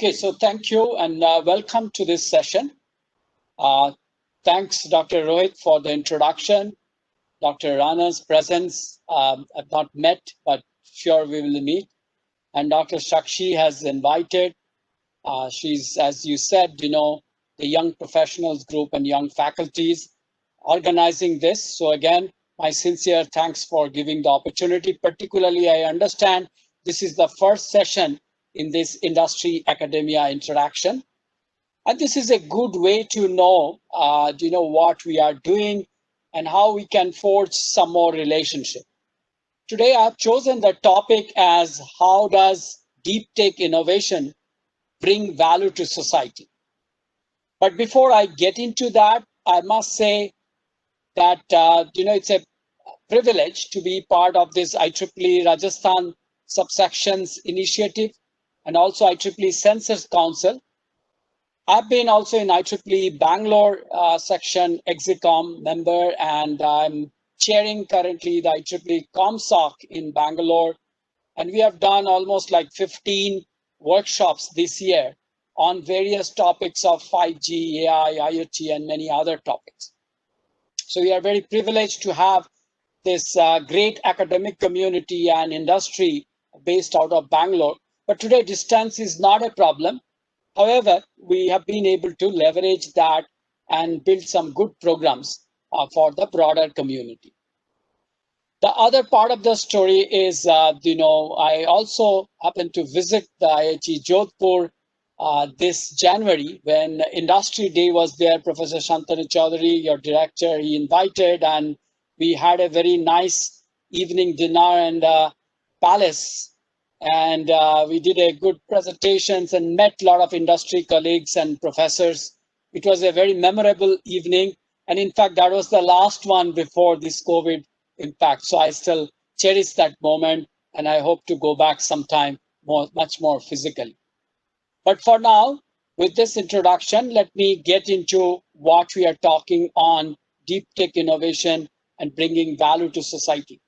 Okay, so thank you and welcome to this session. Uh, Thanks, Dr. Rohit, for the introduction. Dr. Rana's presence, I've not met, but sure we will meet. And Dr. Shakshi has invited. She's, as you said, the young professionals group and young faculties organizing this. So again, my sincere thanks for giving the opportunity. Particularly, I understand this is the first session in this industry academia interaction. And this is a good way to know, what we are doing and how we can forge some more relationship. Today, I've chosen the topic as how does deep tech innovation bring value to society? But before I get into that, I must say that, it's a privilege to be part of this IEEE Rajasthan subsections initiative and also IEEE Census Council. I've been also in IEEE Bangalore section Exicom member, and I'm chairing currently the IEEE ComSoc in Bangalore. And we have done almost like 15 workshops this year on various topics of 5G, AI, IoT, and many other topics. So we are very privileged to have this great academic community and industry based out of Bangalore. But today distance is not a problem. However, we have been able to leverage that and build some good programs for the broader community. The other part of the story is, I also happened to visit the IIT Jodhpur this January when Industry Day was there. Professor Shantanu Chaudhary, your director, he invited, and we had a very nice evening dinner and palace. And we did a good presentations and met a lot of industry colleagues and professors. It was a very memorable evening. And in fact, that was the last one before this COVID impact. So I still cherish that moment, and I hope to go back sometime much more physically. But for now, with this introduction, let me get into what we are talking on deep tech innovation and bringing value to society.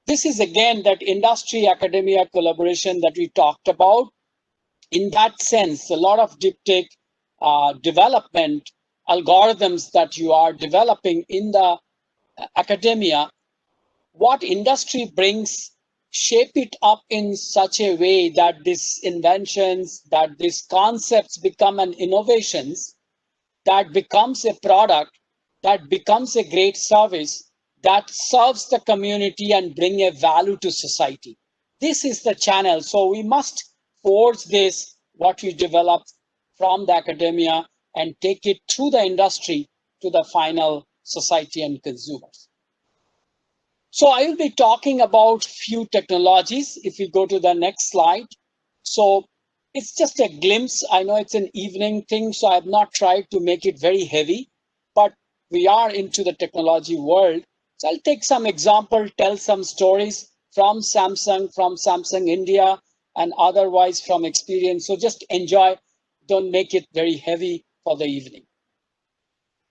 This is again that industry academia collaboration that we talked about. In that sense, a lot of deep tech development algorithms that you are developing in the academia, what industry brings, shape it up in such a way that these inventions, that these concepts become an innovations, that becomes a product, that becomes a great service, that serves the community and bring a value to society. This is the channel. So we must forge this, what we develop from the academia, and take it through the industry to the final society and consumers. So I will be talking about few technologies. If we go to the next slide. So it's just a glimpse. I know it's an evening thing, so I have not tried to make it very heavy, but we are into the technology world. So I'll take some example, tell some stories from Samsung India, and otherwise from experience. So just enjoy, don't make it very heavy for the evening.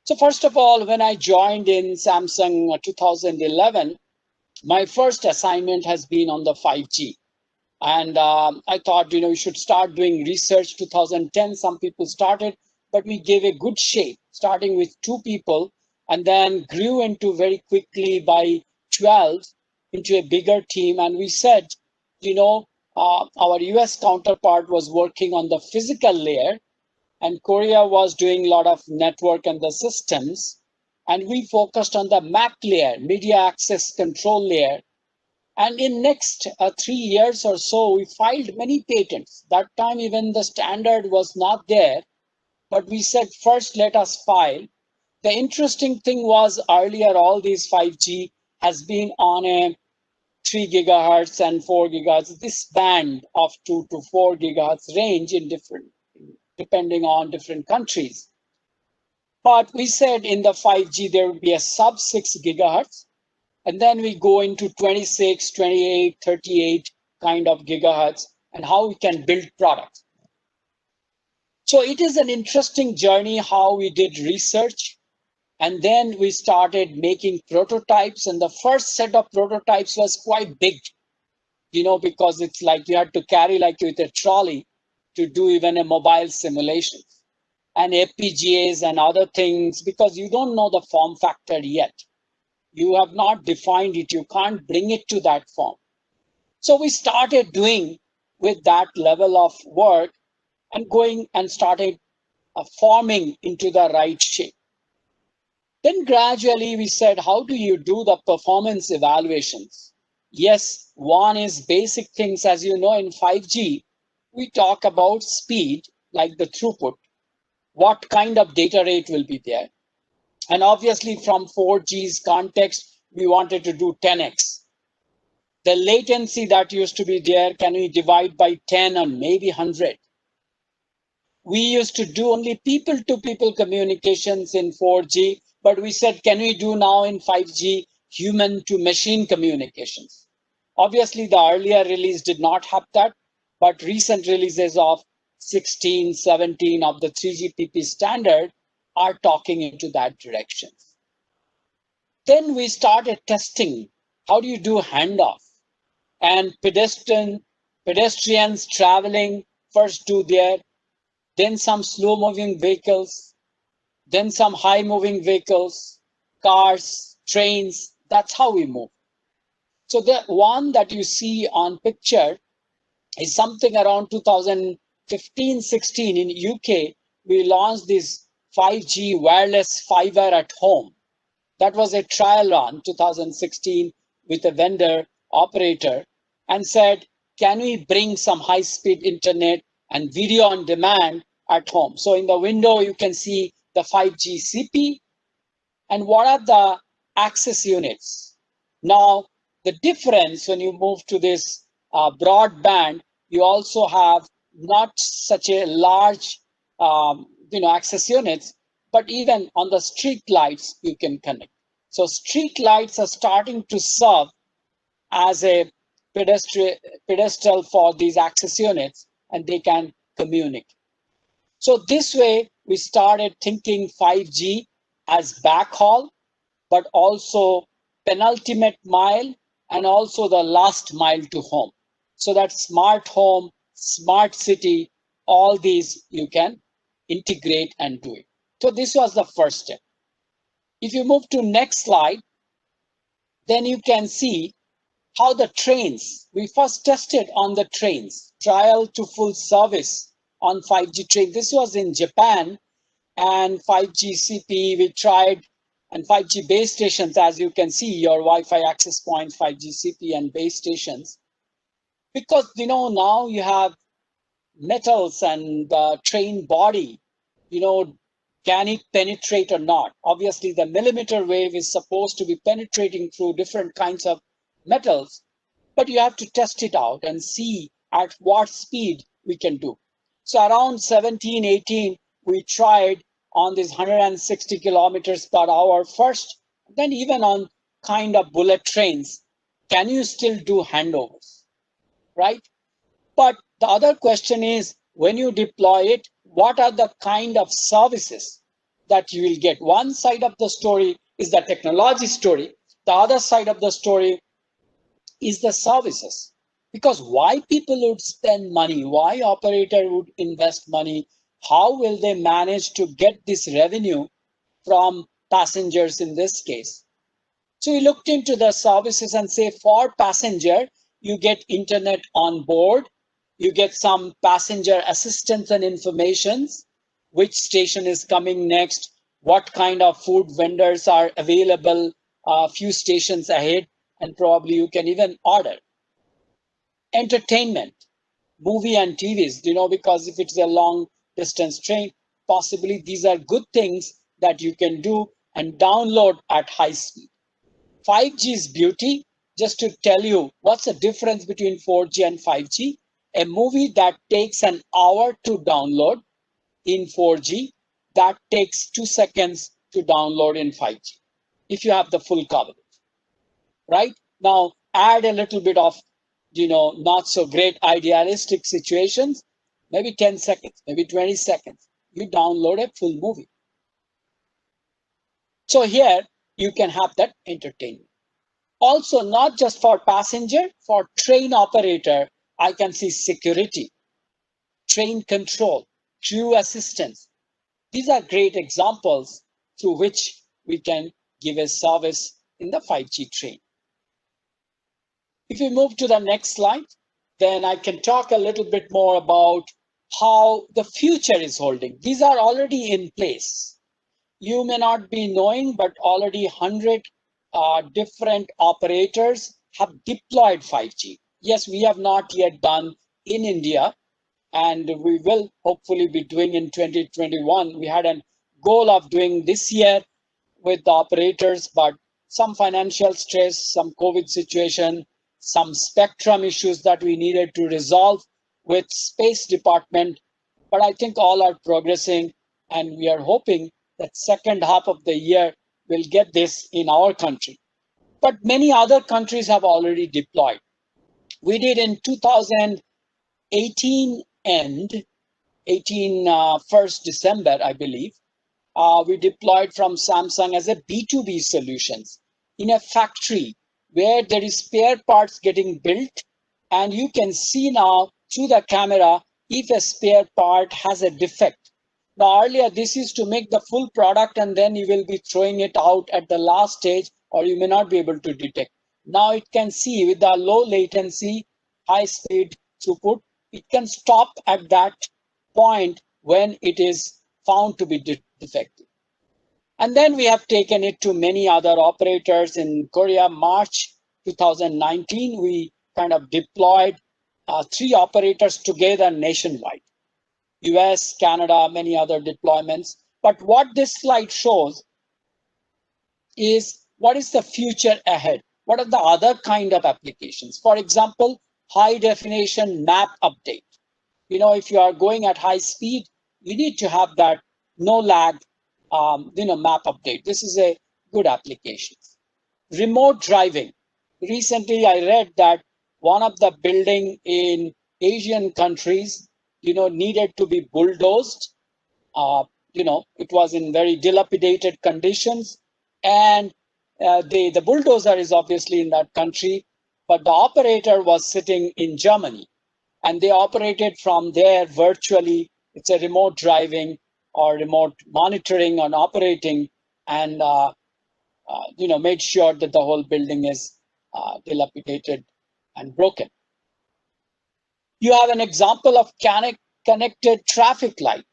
So first of all, when I joined in Samsung 2011, my first assignment has been on the 5G. And I thought, we should start doing research. 2010, some people started, but we gave a good shape, starting with 2 people, and then grew into very quickly by 12 into a bigger team. And we said, our US counterpart was working on the physical layer, and Korea was doing a lot of network and the systems. And we focused on the MAC layer, media access control layer. And in next 3 years or so, we filed many patents. That time, even the standard was not there. But we said, first, let us file. The interesting thing was earlier, all these 5G has been on a 3 gigahertz and 4 gigahertz, this band of 2 to 4 gigahertz range in different, depending on different countries. But we said in the 5G, there would be a sub 6 gigahertz. And then we go into 26, 28, 38 kind of gigahertz and how we can build products. So it is an interesting journey how we did research. And then we started making prototypes. And the first set of prototypes was quite big, because it's like you had to carry like with a trolley. to do even a mobile simulation and FPGAs and other things, because you don't know the form factor yet. You have not defined it. You can't bring it to that form. So we started doing with that level of work and going and started forming into the right shape. Then gradually we said, how do you do the performance evaluations? Yes, one is basic things. As you know, in 5G, we talk about speed, like the throughput, what kind of data rate will be there. And obviously from 4G's context, we wanted to do 10x. The latency that used to be there, can we divide by 10 or maybe 100? We used to do only people-to-people communications in 4G, but we said, can we do now in 5G human-to-machine communications? Obviously, the earlier release did not have that, but recent releases of 16, 17 of the 3GPP standard are talking into that direction. Then we started testing. How do you do handoff? And pedestrians traveling first do their, then some slow moving vehicles, then some high moving vehicles, cars, trains. That's how we move. So the one that you see on picture is something around 2015-16 in UK. We launched this 5G wireless fiber at home. That was a trial run 2016 with a vendor operator, and said, can we bring some high-speed internet and video on demand at home? So in the window, you can see the 5G CP and what are the access units. Now, the difference when you move to this broadband, you also have not such a large access units, but even on the street lights, you can connect. So street lights are starting to serve as a pedestal for these access units, and they can communicate. So this way, we started thinking 5G as backhaul, but also penultimate mile, and also the last mile to home. So that smart home, smart city, all these you can integrate and do it. So this was the first step. If you move to next slide, then you can see how the trains, we first tested on the trains, trial to full service on 5G train. This was in Japan, and 5G CP we tried, and 5G base stations, as you can see, your Wi-Fi access points, 5G CP and base stations. Because now you have metals and the train body, can it penetrate or not? Obviously, the millimeter wave is supposed to be penetrating through different kinds of metals, but you have to test it out and see at what speed we can do. So around 17, 18, we tried on these 160 kilometers per hour first, then even on kind of bullet trains, can you still do handovers, right? But the other question is, when you deploy it, what are the kind of services that you will get? One side of the story is the technology story. The other side of the story is the services. Because why people would spend money, why operator would invest money, how will they manage to get this revenue from passengers in this case? So we looked into the services and say, for passenger, you get internet on board, you get some passenger assistance and informations, which station is coming next, what kind of food vendors are available a few stations ahead, and probably you can even order. Entertainment, movie and TVs, because if it's a long distance train, possibly these are good things that you can do and download at high speed. 5G's beauty, just to tell you what's the difference between 4G and 5G, a movie that takes an hour to download in 4G, that takes 2 seconds to download in 5G, if you have the full coverage, right? Now, add a little bit of, not so great idealistic situations, maybe 10 seconds, maybe 20 seconds, you download a full movie. So here, you can have that entertainment. Also, not just for passenger, for train operator, I can see security. train control, crew assistance. These are great examples through which we can give a service in the 5G train. If we move to the next slide, then I can talk a little bit more about how the future is holding. These are already in place. You may not be knowing, but already 100 different operators have deployed 5G. Yes, we have not yet done in India, and we will hopefully be doing in 2021. We had a goal of doing this year with the operators, but some financial stress, some COVID situation, some spectrum issues that we needed to resolve with space department. But I think all are progressing, and we are hoping that second half of the year we'll get this in our country. But many other countries have already deployed. We did in 2018 end, 1st December, I believe. We deployed from Samsung as a B2B solutions in a factory where there is spare parts getting built, and you can see now through the camera if a spare part has a defect. Now earlier this is to make the full product and then you will be throwing it out at the last stage, or you may not be able to detect. Now it can see with the low latency, high speed throughput, it can stop at that point when it is found to be defective. And then we have taken it to many other operators in Korea. March 2019, we kind of deployed 3 operators together nationwide. US, Canada, many other deployments. But what this slide shows is what is the future ahead? What are the other kind of applications? For example, high definition map update. If you are going at high speed, you need to have that no lag map update. This is a good application. Remote driving. Recently, I read that one of the building in Asian countries, needed to be bulldozed. It was in very dilapidated conditions, and the bulldozer is obviously in that country, but the operator was sitting in Germany, and they operated from there virtually. It's a remote driving or remote monitoring and operating, and made sure that the whole building is dilapidated and broken. You have an example of connected traffic light,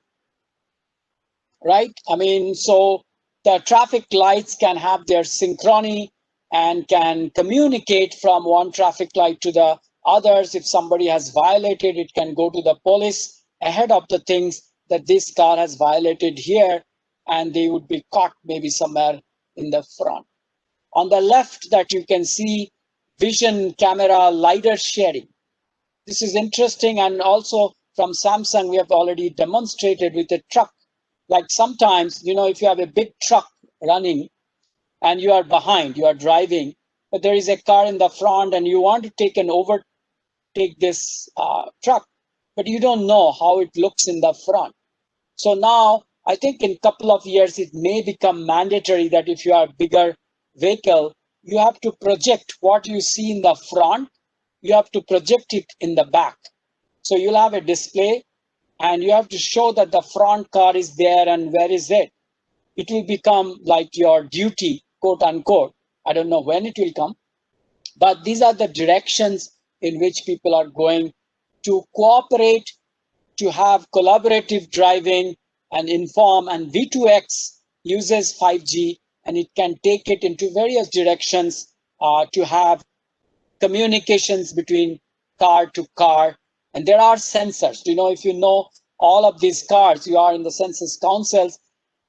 right? So the traffic lights can have their synchrony and can communicate from one traffic light to the others. If somebody has violated, it can go to the police ahead of the things that this car has violated here, and they would be caught maybe somewhere in the front. On the left that you can see vision camera LiDAR sharing. This is interesting, and also from Samsung we have already demonstrated with a truck. Like sometimes, if you have a big truck running and you are behind, you are driving, but there is a car in the front and you want to overtake this truck, but you don't know how it looks in the front. So now I think in a couple of years it may become mandatory that if you are a bigger vehicle, you have to project what you see in the front, you have to project it in the back. So you'll have a display and you have to show that the front car is there and where is it. It will become like your duty, quote unquote. I don't know when it will come, but these are the directions in which people are going to cooperate, to have collaborative driving and inform, and V2X uses 5G and it can take it into various directions to have communications between car to car. And there are sensors. If you know all of these cars, you are in the census councils,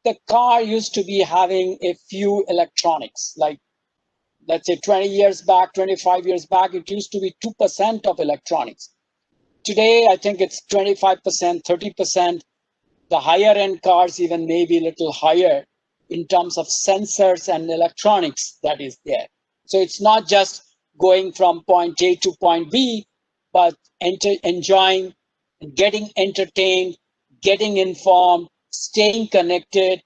the car used to be having a few electronics, like let's say 20 years back, 25 years back, it used to be 2% of electronics. Today, I think it's 25%, 30%. The higher end cars even maybe a little higher in terms of sensors and electronics that is there. So it's not just going from point A to point B, but enjoying, getting entertained, getting informed, staying connected.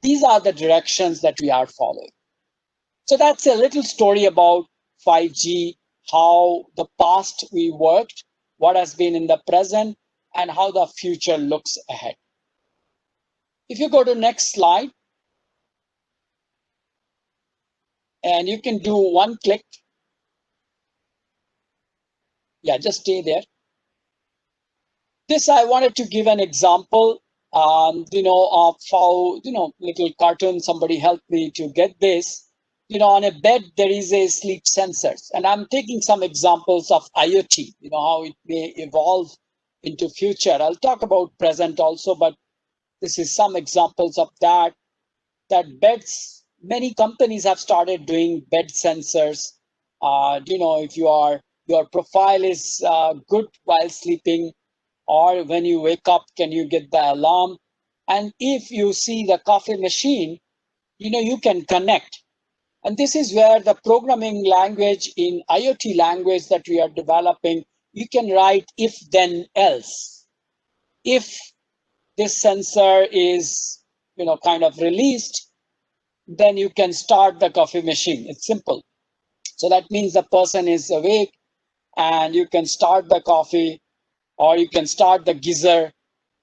These are the directions that we are following. So that's a little story about 5G, how the past we worked, what has been in the present, and how the future looks ahead. If you go to next slide, and you can do one click. Yeah, just stay there. This I wanted to give an example, of how, little cartoon, somebody helped me to get this. On a bed, there is a sleep sensors. And I'm taking some examples of IoT, how it may evolve into future. I'll talk about present also, but this is some examples of that beds, many companies have started doing bed sensors. If your profile is good while sleeping, or when you wake up, can you get the alarm? And if you see the coffee machine, you can connect. And this is where the programming language in IoT language that we are developing, you can write if then else. If this sensor is, kind of released, then you can start the coffee machine. It's simple. So that means the person is awake and you can start the coffee, or you can start the geyser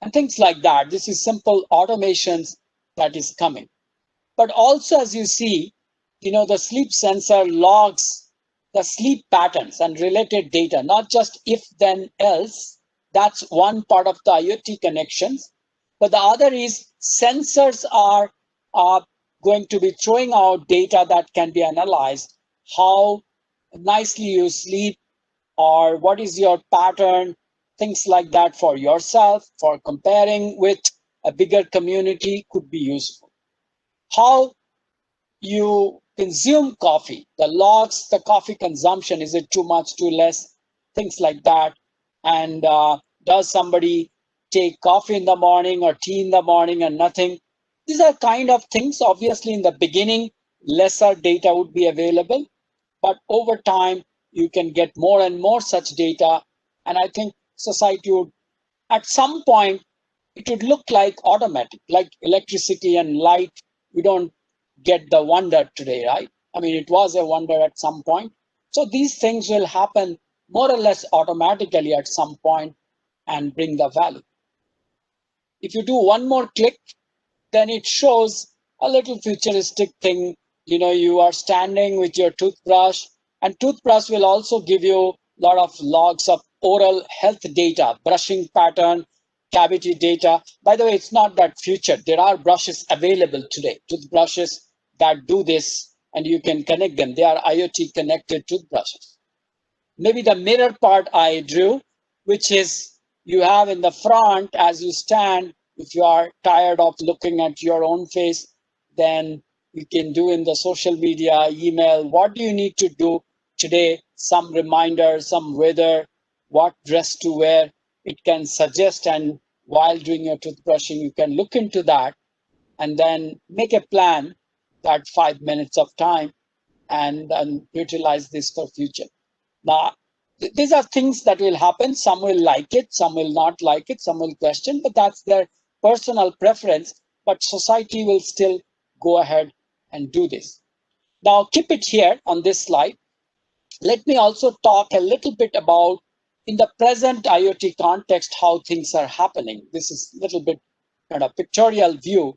and things like that. This is simple automations that is coming. But also, as you see, the sleep sensor logs the sleep patterns and related data, not just if then else. That's one part of the IoT connections. But the other is sensors are going to be throwing out data that can be analyzed, how nicely you sleep, or what is your pattern, things like that for yourself, for comparing with a bigger community could be useful. How you consume coffee, the logs, the coffee consumption, is it too much, too less, things like that. And does somebody take coffee in the morning or tea in the morning and nothing? These are kind of things. Obviously, in the beginning, lesser data would be available, but over time, you can get more and more such data. And I think society would, at some point, it would look like automatic, like electricity and light. We don't get the wonder today, right? I mean, it was a wonder at some point. So these things will happen more or less automatically at some point and bring the value. If you do one more click, then it shows a little futuristic thing. You are standing with your toothbrush, and toothbrush will also give you a lot of logs of oral health data, brushing pattern, cavity data. By the way, it's not that future. There are brushes available today, toothbrushes that do this, and you can connect them. They are IoT connected toothbrushes. Maybe the mirror part I drew, which is you have in the front as you stand. If you are tired of looking at your own face, then you can do in the social media, email, what do you need to do today? Some reminder, some weather, what dress to wear. It can suggest, and while doing your toothbrushing, you can look into that and then make a plan, that 5 minutes of time, and utilize this for future. Now, these are things that will happen. Some will like it, some will not like it, some will question, but that's their personal preference. But society will still go ahead and do this. Now, keep it here on this slide. Let me also talk a little bit about, in the present IoT context, how things are happening. This is a little bit kind of pictorial view.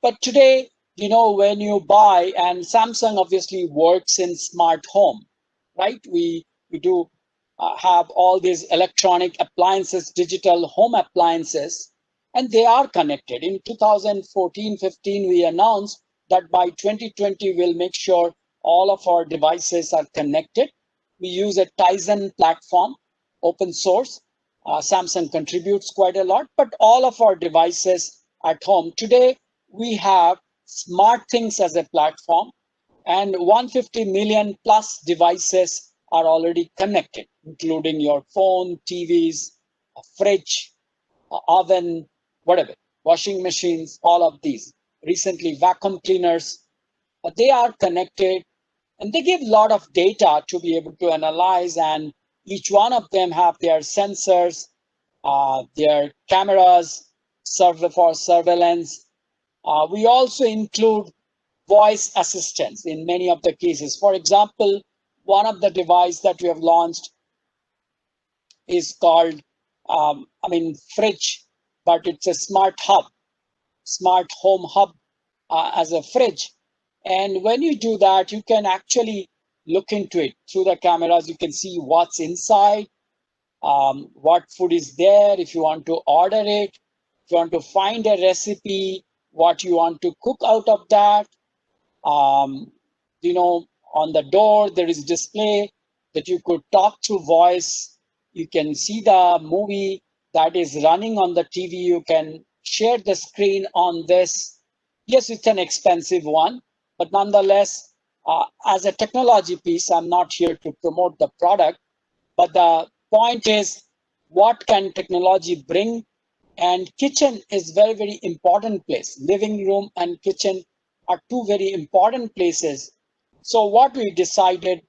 But today, when you buy, and Samsung obviously works in smart home, right? We do have all these electronic appliances, digital home appliances, and they are connected. In 2014-15, we announced that by 2020, we'll make sure all of our devices are connected. We use a Tizen platform, open source. Samsung contributes quite a lot, but all of our devices at home today, we have SmartThings as a platform, and 150 million plus devices are already connected, including your phone, TVs, a fridge, oven, whatever, washing machines, all of these. Recently, vacuum cleaners, they are connected, and they give a lot of data to be able to analyze, and each one of them have their sensors, their cameras, serve for surveillance. We also include voice assistants in many of the cases. For example, one of the devices that we have launched is called fridge, but it's a smart hub, smart home hub as a fridge. And when you do that, you can actually look into it through the cameras. You can see what's inside, what food is there, if you want to order it, if you want to find a recipe, what you want to cook out of that. Um, on the door, there is display that you could talk through voice. You can see the movie that is running on the TV. You can share the screen on this. Yes, it's an expensive one, but nonetheless, as a technology piece, I'm not here to promote the product, but the point is, what can technology bring? And kitchen is very, very important place. Living room and kitchen are two very important places. So what we decided,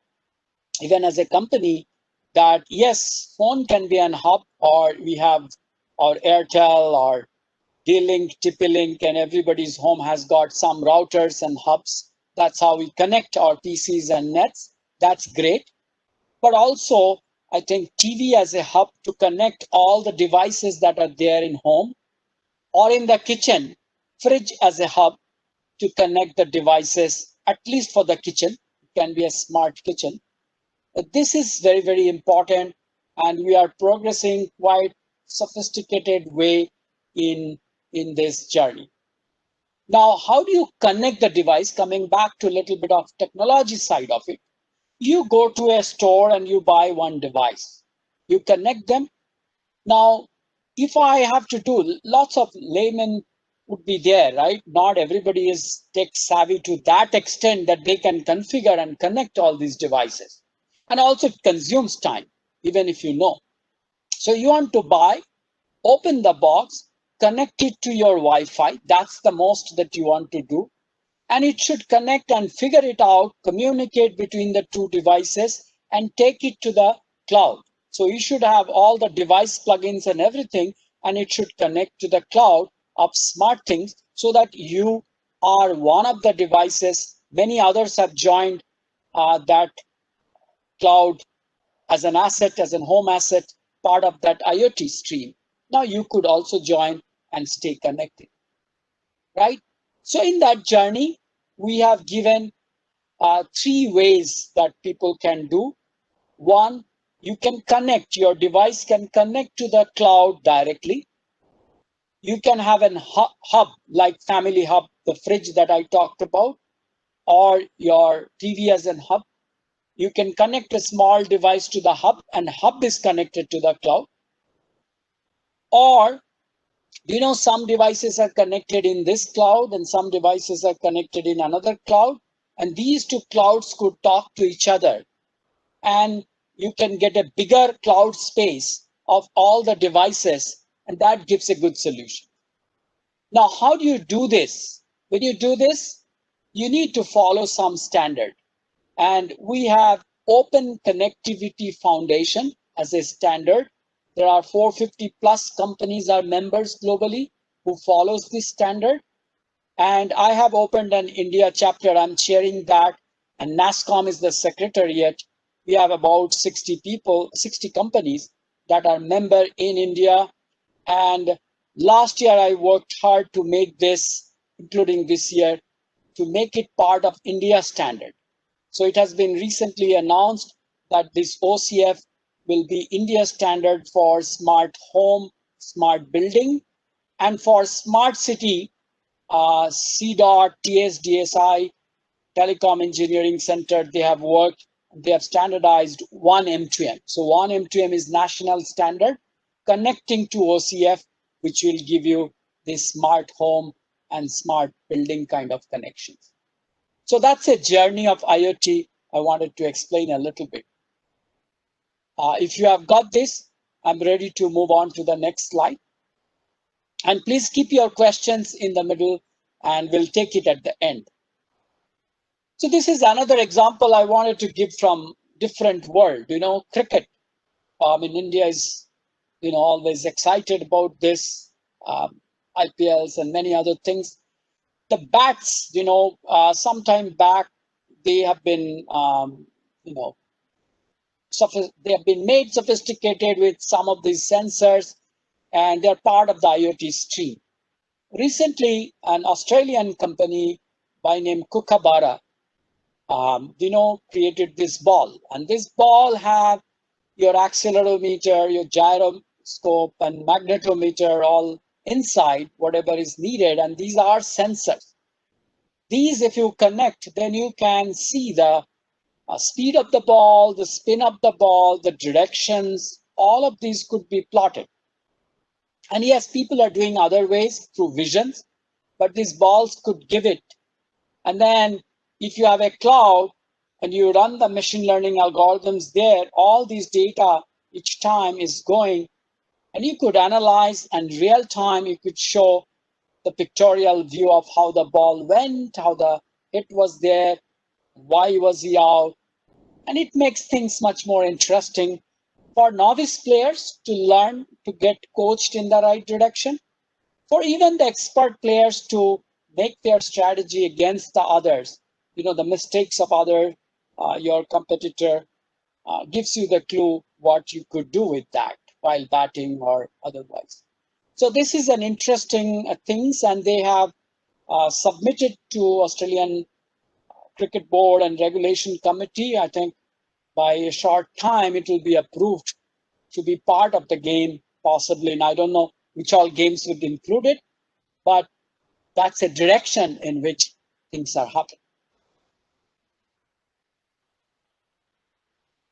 even as a company, that yes, phone can be an hub, or we have our Airtel or D-Link, TP-Link, and everybody's home has got some routers and hubs. That's how we connect our PCs and nets. That's great. But also, I think TV as a hub to connect all the devices that are there in home, or in the kitchen, fridge as a hub to connect the devices, at least for the kitchen. It can be a smart kitchen. This is very, very important, and we are progressing quite sophisticated way in this journey. Now, how do you connect the device? Coming back to a little bit of technology side of it, you go to a store and you buy one device. You connect them. Now, if I have to do, lots of laymen would be there, right? Not everybody is tech savvy to that extent that they can configure and connect all these devices. And also it consumes time, even if you know. So you want to buy, open the box, connect it to your Wi-Fi. That's the most that you want to do. And it should connect and figure it out, communicate between the two devices, and take it to the cloud. So you should have all the device plugins and everything, and it should connect to the cloud of smart things so that you are one of the devices. Many others have joined that cloud as an asset, as a home asset, part of that IoT stream. Now you could also join and stay connected, right? So in that journey, we have given three ways that people can do. One, you can connect, your device can connect to the cloud directly. You can have an hub like Family Hub, the fridge that I talked about, or your TV as an hub. You can connect a small device to the hub, and hub is connected to the cloud. Or, some devices are connected in this cloud and some devices are connected in another cloud. And these two clouds could talk to each other. And you can get a bigger cloud space of all the devices, and that gives a good solution. Now, how do you do this? When you do this, you need to follow some standard. And we have Open Connectivity Foundation as a standard. There are 450 plus companies are members globally who follows this standard. And I have opened an India chapter. I'm chairing that. And NASSCOM is the secretariat. We have about 60 people, 60 companies that are member in India. And last year, I worked hard to make this, including this year, to make it part of India standard. So it has been recently announced that this OCF will be India standard for smart home, smart building, and for smart city, CDOT, TSDSI, Telecom Engineering Center, they have worked, they have standardized 1M2M. So 1M2M is national standard connecting to OCF, which will give you this smart home and smart building kind of connections. So that's a journey of IoT I wanted to explain a little bit. If you have got this, I'm ready to move on to the next slide. And please keep your questions in the middle and we'll take it at the end. So this is another example I wanted to give from different world. Cricket. India is, always excited about this, IPLs and many other things. The bats, sometime back, they have been, they have been made sophisticated with some of these sensors, and they're part of the IoT stream. Recently, an Australian company by name Kookaburra, created this ball. And this ball have your accelerometer, your gyroscope, and magnetometer all inside, whatever is needed. And these are sensors. These, if you connect, then you can see the speed of the ball, the spin of the ball, the directions, all of these could be plotted. And yes, people are doing other ways through visions, but these balls could give it. And then if you have a cloud and you run the machine learning algorithms there, all these data each time is going, and you could analyze, and real time you could show the pictorial view of how the ball went, how the hit was there, why was he out. And it makes things much more interesting for novice players to learn to get coached in the right direction, for even the expert players to make their strategy against the others. The mistakes of your competitor gives you the clue what you could do with that while batting or otherwise. So this is an interesting things, and they have submitted to Australian Cricket Board and Regulation Committee. I think by a short time it will be approved to be part of the game, possibly. And I don't know which all games would include it, but that's a direction in which things are happening.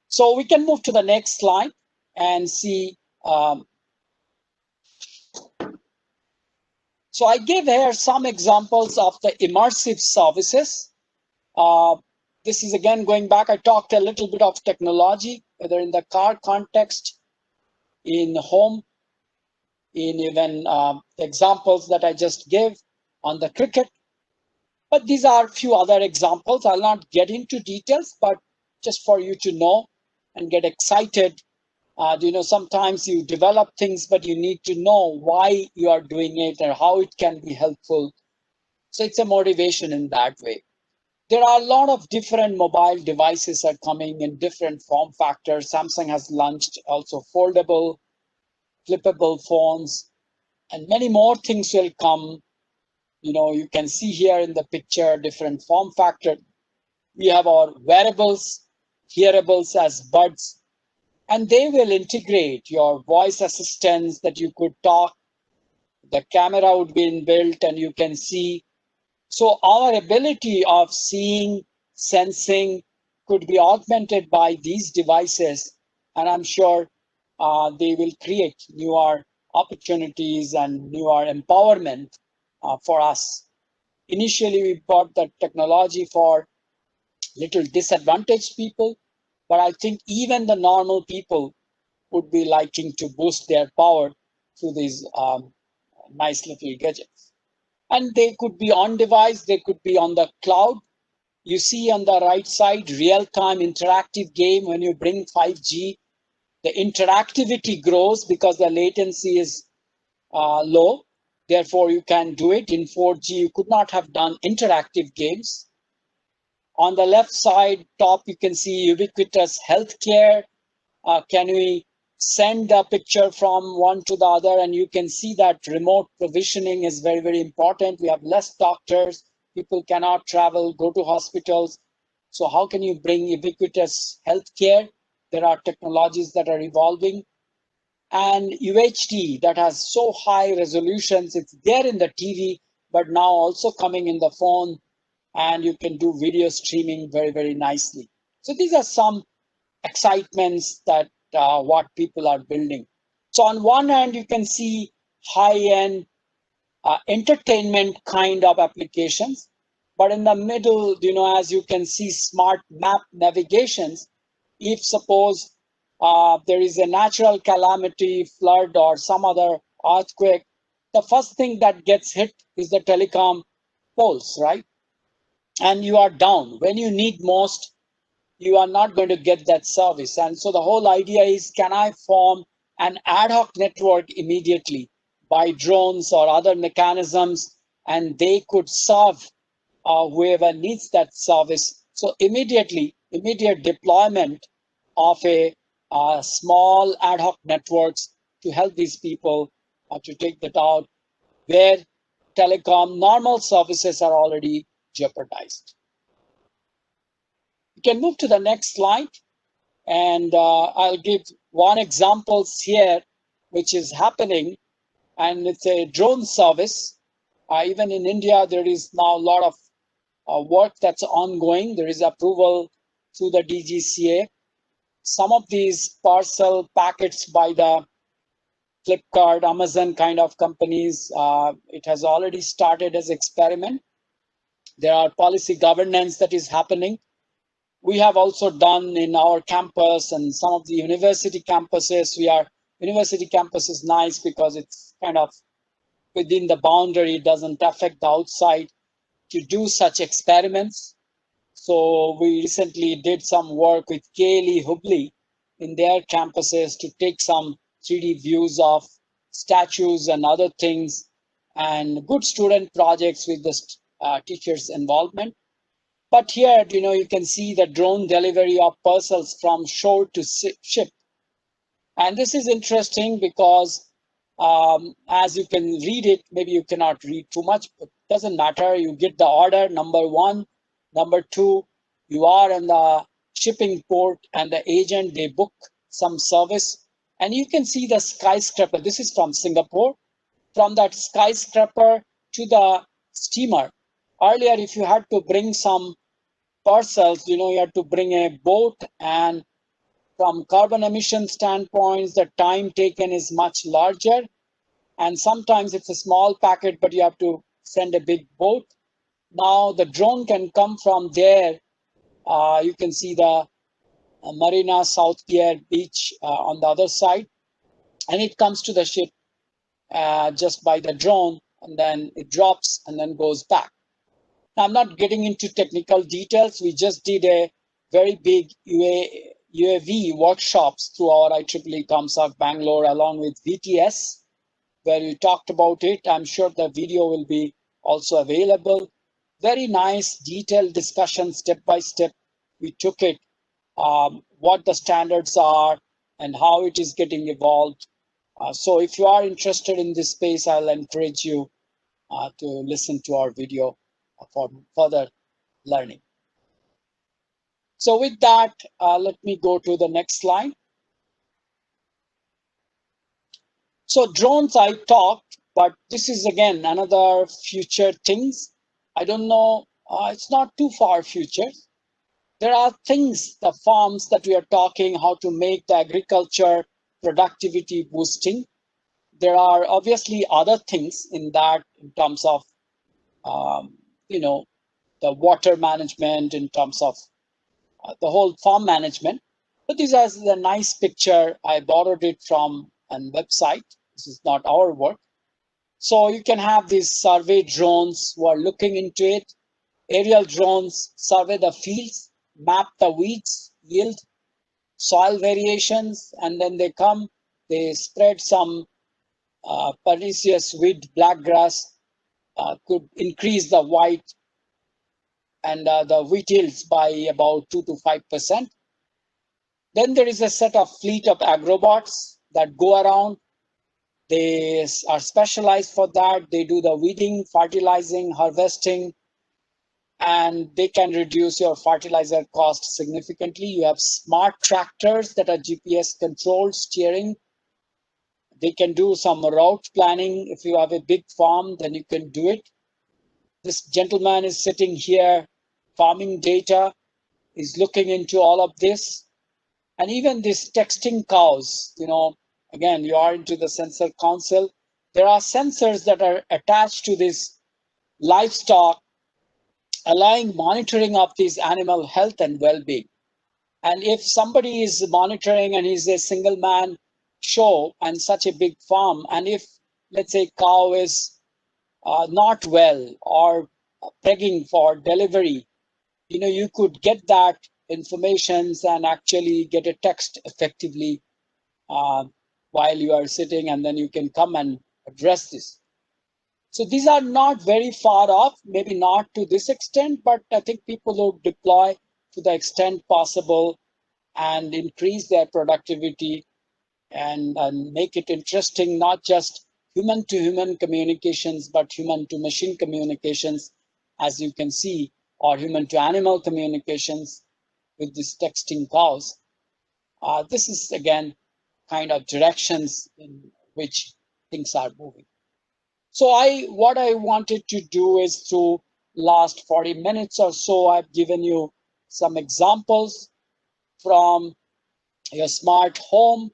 So we can move to the next slide and see. So I give here some examples of the immersive services. This is again going back. I talked a little bit of technology, whether in the car context, in home, in even the examples that I just gave on the cricket. But these are a few other examples. I'll not get into details, but just for you to know and get excited. Sometimes you develop things, but you need to know why you are doing it and how it can be helpful. So it's a motivation in that way. There are a lot of different mobile devices are coming in different form factors. Samsung has launched also foldable, flippable phones, and many more things will come. You can see here in the picture different form factor. We have our wearables, hearables as buds, and they will integrate your voice assistants that you could talk. The camera would be inbuilt and you can see. So our ability of seeing, sensing could be augmented by these devices. And I'm sure they will create newer opportunities and newer empowerment for us. Initially, we bought the technology for little disadvantaged people, but I think even the normal people would be liking to boost their power through these nice little gadgets. And they could be on device, they could be on the cloud. You see on the right side, real-time interactive game. When you bring 5G, the interactivity grows because the latency is low. Therefore, you can do it. In 4G, you could not have done interactive games. On the left side top, you can see ubiquitous healthcare. Can we send a picture from one to the other? And you can see that remote provisioning is very, very important. We have less doctors. People cannot travel, go to hospitals. So how can you bring ubiquitous healthcare? There are technologies that are evolving. And UHD that has so high resolutions, it's there in the TV, but now also coming in the phone. And you can do video streaming very, very nicely. So these are some excitements that what people are building. So on one hand, you can see high-end entertainment kind of applications, but in the middle, as you can see, smart map navigations. If suppose there is a natural calamity, flood, or some other earthquake, the first thing that gets hit is the telecom poles, right? And you are down. When you need most, you are not going to get that service. And so the whole idea is, can I form an ad hoc network immediately by drones or other mechanisms, and they could serve whoever needs that service. So immediate deployment of a small ad hoc networks to help these people to take that out where telecom normal services are already jeopardized. You can move to the next slide, and I'll give one example here, which is happening, and it's a drone service. Even in India, there is now a lot of work that's ongoing. There is approval through the DGCA. Some of these parcel packets by the Flipkart, Amazon kind of companies, it has already started as experiment. There are policy governance that is happening. We have also done in our campus and some of the university campuses. University campus is nice because it's kind of within the boundary, it doesn't affect the outside to do such experiments. So we recently did some work with KLE Hubli in their campuses to take some 3D views of statues and other things, and good student projects with the teachers' involvement. But here, you can see the drone delivery of parcels from shore to ship. And this is interesting because as you can read it, maybe you cannot read too much, but it doesn't matter. You get the order, number one. Number two, you are in the shipping port and the agent, they book some service. And you can see the skyscraper. This is from Singapore. From that skyscraper to the steamer. Earlier, if you had to bring some parcels, you had to bring a boat, and from carbon emission standpoints, the time taken is much larger. And sometimes it's a small packet, but you have to send a big boat. Now the drone can come from there. You can see the Marina South Pier Beach on the other side. And it comes to the ship just by the drone, and then it drops and then goes back. Now, I'm not getting into technical details. We just did a very big UAV workshops through our IEEE ComSoc Bangalore along with VTS, where we talked about it. I'm sure the video will be also available. Very nice detailed discussion, step by step. We took it, what the standards are and how it is getting evolved. So if you are interested in this space, I'll encourage you to listen to our video for further learning. So with that, let me go to the next slide. So drones I talked, but this is again another future things. I don't know, it's not too far future. There are things, the farms that we are talking, how to make the agriculture productivity boosting. There are obviously other things in that in terms of, the water management, in terms of the whole farm management. But this is a nice picture. I borrowed it from a website. This is not our work. So you can have these survey drones who are looking into it. Aerial drones survey the fields, map the weeds, yield, soil variations, and then they spread some pernicious weed, black grass, could increase the white and the wheat yields by about 2 to 5%. Then there is a set of fleet of agrobots that go around. They are specialized for that. They do the weeding, fertilizing, harvesting, and they can reduce your fertilizer cost significantly. You have smart tractors that are GPS controlled steering. They can do some route planning. If you have a big farm, then you can do it. This gentleman is sitting here, farming data, is looking into all of this. And even this texting cows, again, you are into the sensor council. There are sensors that are attached to this livestock, allowing monitoring of these animal health and well-being. And if somebody is monitoring and he's a single man show and such a big farm, and if, let's say, cow is not well or begging for delivery, you could get that information and actually get a text effectively while you are sitting, and then you can come and address this. So these are not very far off, maybe not to this extent, but I think people will deploy to the extent possible and increase their productivity and make it interesting, not just human to human communications, but human to machine communications, as you can see, or human to animal communications with these texting cows. This is again kind of directions in which things are moving. So what I wanted to do is through last 40 minutes or so, I've given you some examples from your smart home,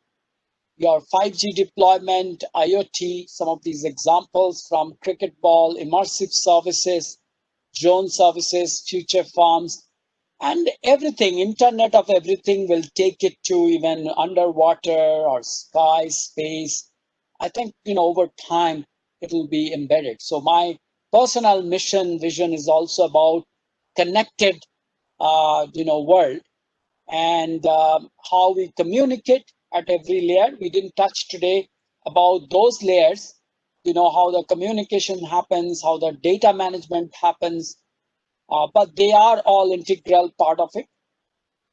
your 5G deployment, IoT, some of these examples from cricket ball, immersive services, drone services, future farms, and everything, Internet of everything will take it to even underwater or sky, space. I think, over time, it will be embedded. So my personal mission vision is also about connected, world and how we communicate at every layer. We didn't touch today about those layers, how the communication happens, how the data management happens, but they are all integral part of it.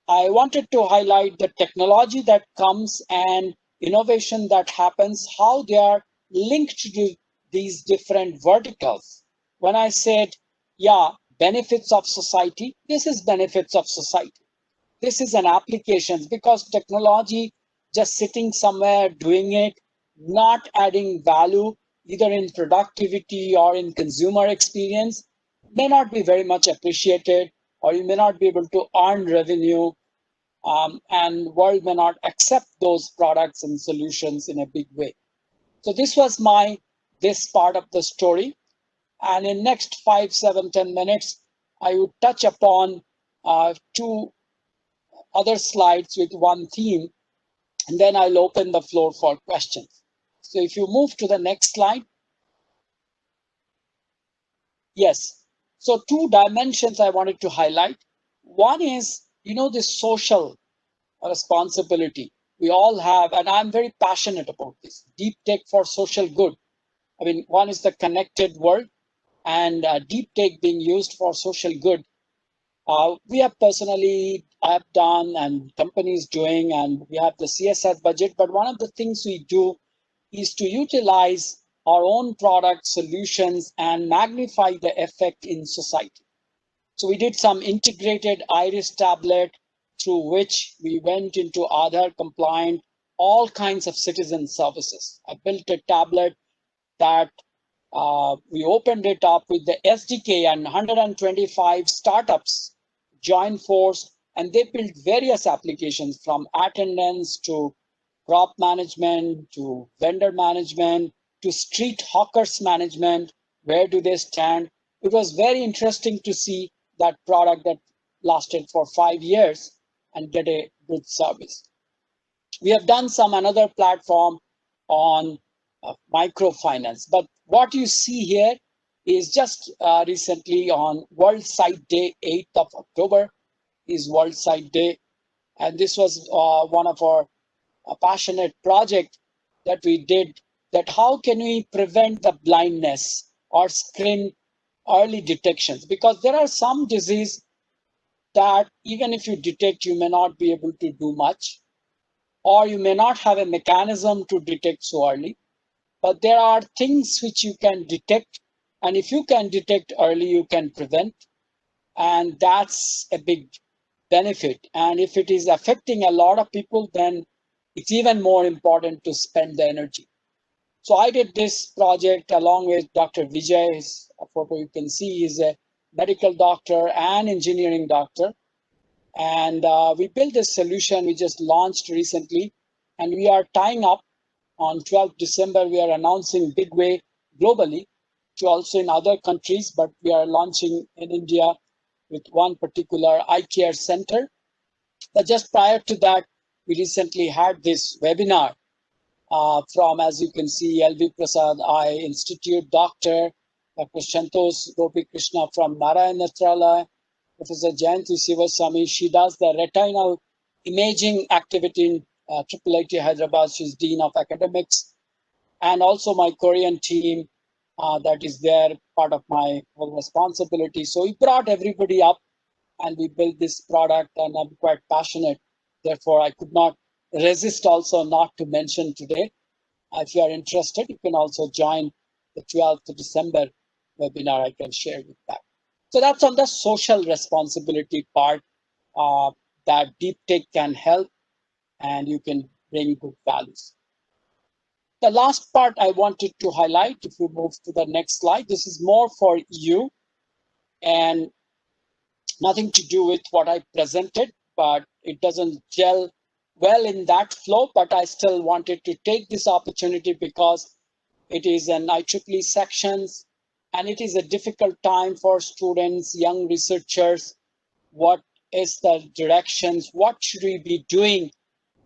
I wanted to highlight the technology that comes and innovation that happens, how they are linked to these different verticals. When I said, yeah, benefits of society, this is benefits of society. This is an application because technology just sitting somewhere doing it, not adding value either in productivity or in consumer experience may not be very much appreciated, or you may not be able to earn revenue, and world may not accept those products and solutions in a big way. So this was this part of the story. And in next 5, 7, 10 minutes, I would touch upon two other slides with one theme, and then I'll open the floor for questions. So if you move to the next slide. Yes. So two dimensions I wanted to highlight. One is, this social responsibility we all have, and I'm very passionate about this. Deep tech for social good. I mean, one is the connected world, and deep tech being used for social good. We have personally, I've done, and companies doing, and we have the CSR budget. But one of the things we do is to utilize our own product solutions and magnify the effect in society. So we did some integrated iris tablet through which we went into Aadhaar compliant, all kinds of citizen services. I built a tablet that we opened it up with the SDK, and 125 startups joined force, and they built various applications from attendance to crop management to vendor management to street hawkers management. Where do they stand? It was very interesting to see that product that lasted for 5 years and get a good service. We have done some another platform on microfinance, but what you see here is just recently on World Sight Day, 8th of October is World Sight Day, and this was one of our passionate project that we did, that how can we prevent the blindness or screen early detections, because there are some disease that even if you detect, you may not be able to do much, or you may not have a mechanism to detect so early. But there are things which you can detect, and if you can detect early, you can prevent, and that's a big benefit. And if it is affecting a lot of people, then it's even more important to spend the energy. So I did this project along with Dr. Vijay. His photo you can see is a medical doctor and engineering doctor. And we built a solution we just launched recently, and we are tying up on 12th December. We are announcing big way globally to also in other countries, but we are launching in India with one particular eye care center. But just prior to that, we recently had this webinar from, as you can see, LV Prasad Eye Institute, Dr. Santosh Gopi Krishna from Narayan Netralaya, Professor Jayanti Sivasamy. She does the retinal imaging activity in IIIT Hyderabad. She's Dean of Academics. And also my Korean team that is there, part of my whole responsibility. So we brought everybody up and we built this product, and I'm quite passionate therefore I could not resist also not to mention today. If you are interested, you can also join the 12th of December webinar. I can share with that. So that's on the social responsibility part that deep tech can help, and you can bring good values. The last part I wanted to highlight, if we move to the next slide, this is more for you and nothing to do with what I presented, but it doesn't gel well in that flow. But I still wanted to take this opportunity because it is an IEEE sections and it is a difficult time for students, young researchers. What is the directions? What should we be doing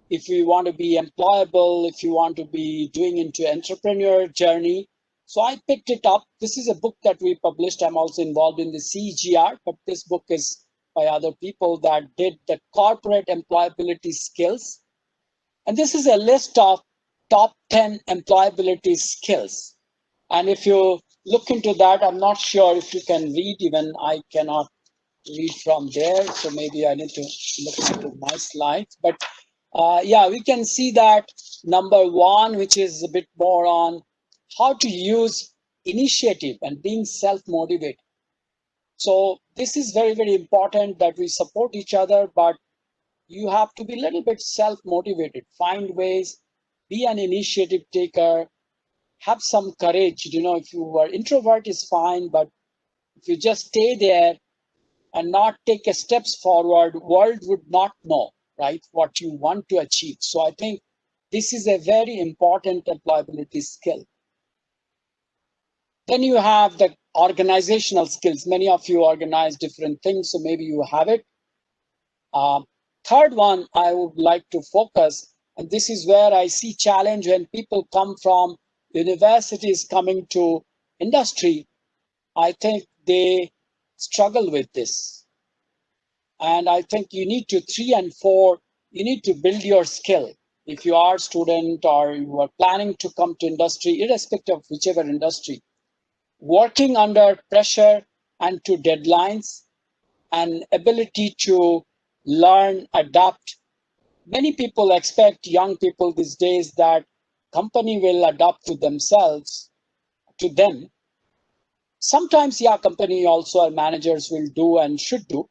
if we want to be employable, if you want to be doing into entrepreneur journey? So I picked it up. This is a book that we published. I'm also involved in the CGR, but this book is by other people that did the corporate employability skills. And this is a list of top 10 employability skills. And if you look into that, I'm not sure if you can read, even I cannot read from there. So maybe I need to look into my slides. But yeah, we can see that number one, which is a bit more on how to use initiative and being self-motivated. So this is very, very important that we support each other, but you have to be a little bit self-motivated, find ways, be an initiative taker, have some courage. You know, if you are introvert is fine, but if you just stay there and not take a steps forward, world would not know, right, what you want to achieve. So I think this is a very important employability skill. Then you have the organizational skills. Many of you organize different things, so maybe you have it. Third one, I would like to focus, and this is where I see challenge when people come from universities coming to industry. I think they struggle with this. And I think you need to 3 and 4, you need to build your skill. If you are a student or you are planning to come to industry, irrespective of whichever industry, working under pressure and to deadlines and ability to learn, adapt. Many people expect young people these days that company will adapt to themselves, to them. Sometimes, yeah, company also or managers will do and should do.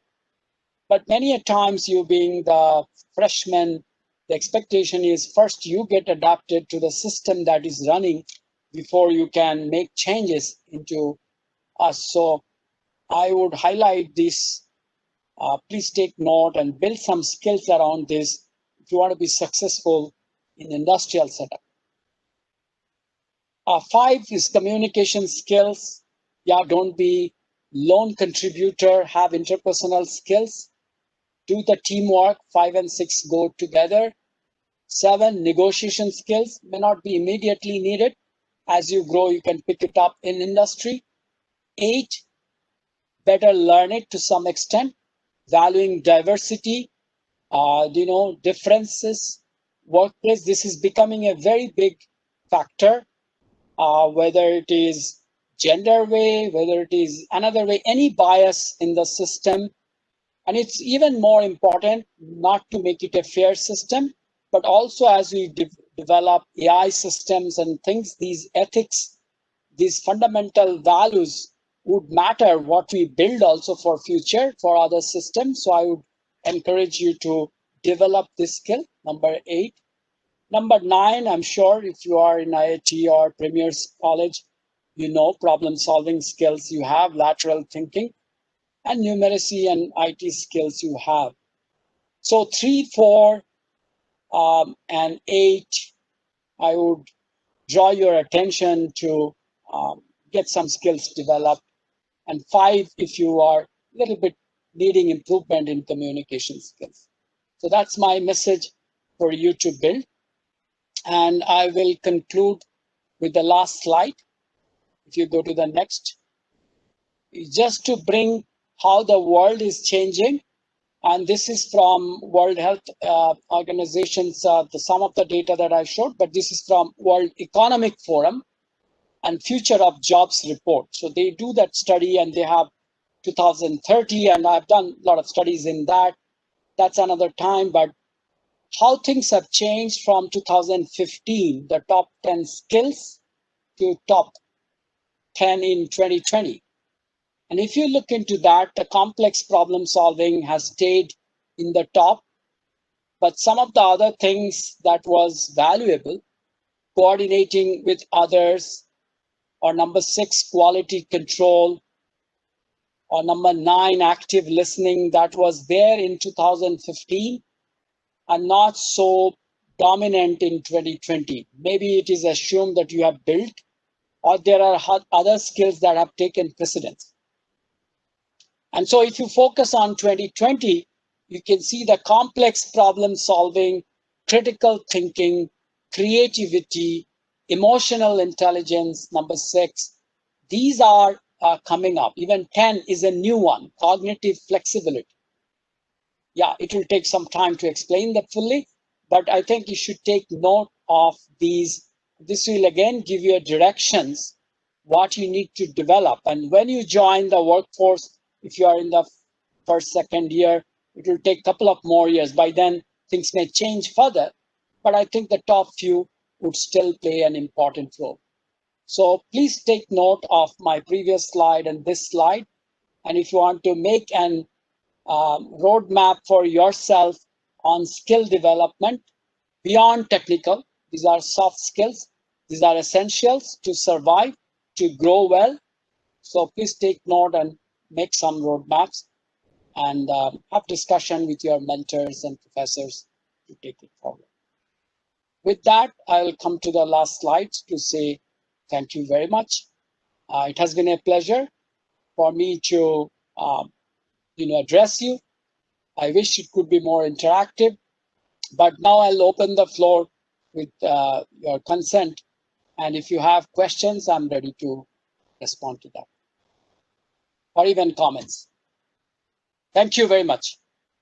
But many a times you being the freshman, the expectation is first you get adapted to the system that is running before you can make changes into us. So I would highlight this. Please take note and build some skills around this if you want to be successful in industrial setup. 5 is communication skills. Yeah, don't be lone contributor, have interpersonal skills. Do the teamwork. 5 and 6 go together. 7, negotiation skills may not be immediately needed. As you grow, you can pick it up in industry. 8, better learn it to some extent. Valuing diversity, differences, workplace. This is becoming a very big factor, whether it is gender way, whether it is another way, any bias in the system. And it's even more important not to make it a fair system, but also as we develop AI systems and things, these ethics, these fundamental values would matter what we build also for future, for other systems. So I would encourage you to develop this skill, number 8. Number 9, I'm sure if you are in IIT or Premier College, you know problem solving skills you have, lateral thinking, and numeracy and IT skills you have. So 3, 4, and 8, I would draw your attention to get some skills developed. And 5, if you are a little bit needing improvement in communication skills. So that's my message for you to build. And I will conclude with the last slide. If you go to the next, just to bring how the world is changing. And this is from World Health Organization's, some of the data that I showed, but this is from World Economic Forum and Future of Jobs report. So they do that study and they have 2030, and I've done a lot of studies in that. That's another time, but how things have changed from 2015, the top 10 skills, to top 10 in 2020. And if you look into that, the complex problem solving has stayed in the top, but some of the other things that was valuable, coordinating with others, or number 6, quality control, or number 9, active listening, that was there in 2015 and not so dominant in 2020. Maybe it is assumed that you have built, or there are other skills that have taken precedence. And so if you focus on 2020, you can see the complex problem solving, critical thinking, creativity, emotional intelligence, number 6. These are coming up. Even 10 is a new one, cognitive flexibility. Yeah, it will take some time to explain that fully, but I think you should take note of these. This will again give you directions what you need to develop. And when you join the workforce, if you are in the first, second year, it will take a couple of more years. By then, things may change further, but I think the top few would still play an important role. So please take note of my previous slide and this slide. And if you want to make an roadmap for yourself on skill development beyond technical, these are soft skills. These are essentials to survive, to grow well. So please take note and make some roadmaps and have discussion with your mentors and professors to take it forward. With that, I'll come to the last slide to say thank you very much. It has been a pleasure for me to address you. I wish it could be more interactive, but now I'll open the floor with your consent. And if you have questions, I'm ready to respond to that, or even comments. Thank you very much.